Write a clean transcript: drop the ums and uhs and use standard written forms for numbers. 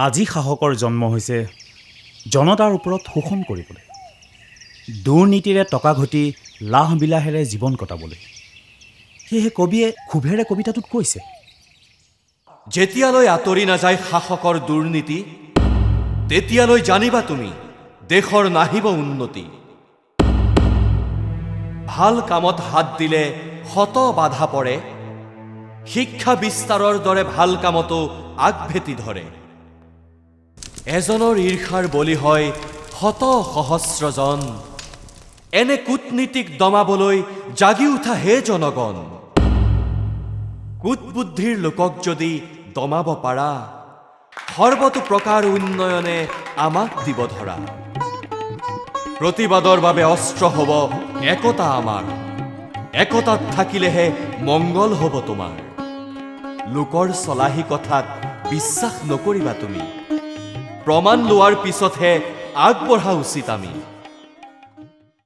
আজি শাসকৰ জন্ম হৈছে জনতাৰ ওপৰত শোষণ কৰিবলৈ, দুৰ্নীতিৰে টকা ঘটি লাহ বিলাহেৰে জীৱন কটাবলৈ। সেয়েহে কবিয়ে ক্ষোভেৰে কবিতাটোত কৈছে, যেতিয়ালৈ আঁতৰি নাযায় শাসকৰ দুৰ্নীতি, তেতিয়ালৈ জানিবা তুমি দেশৰ নাহিব উন্নতি। ভাল কামত হাত দিলে শত বাধা পৰে, শিক্ষা বিস্তাৰৰ দৰে ভাল কামতো আগভেটি ধৰে। এজনৰ ঈৰ্ষাৰ বলি হয় শত সহস্ৰজন, এনে কূটনীতিক দমাবলৈ জাগি উঠা হে জনগণ। কুটবুদ্ধিৰ লোকক যদি দমাব পাৰা, সৰ্বতো প্ৰকাৰ উন্নয়নে আমাক দিব ধৰা। প্ৰতিবাদৰ বাবে অস্ত্ৰ হ'ব একতা আমাৰ, একতাত থাকিলেহে মংগল হ'ব তোমাৰ। লোকৰ চলাহী কথাত বিশ্বাস নকৰিবা তুমি, প্ৰমাণ লোৱাৰ পিছতহে আগবঢ়া উচিত আমি।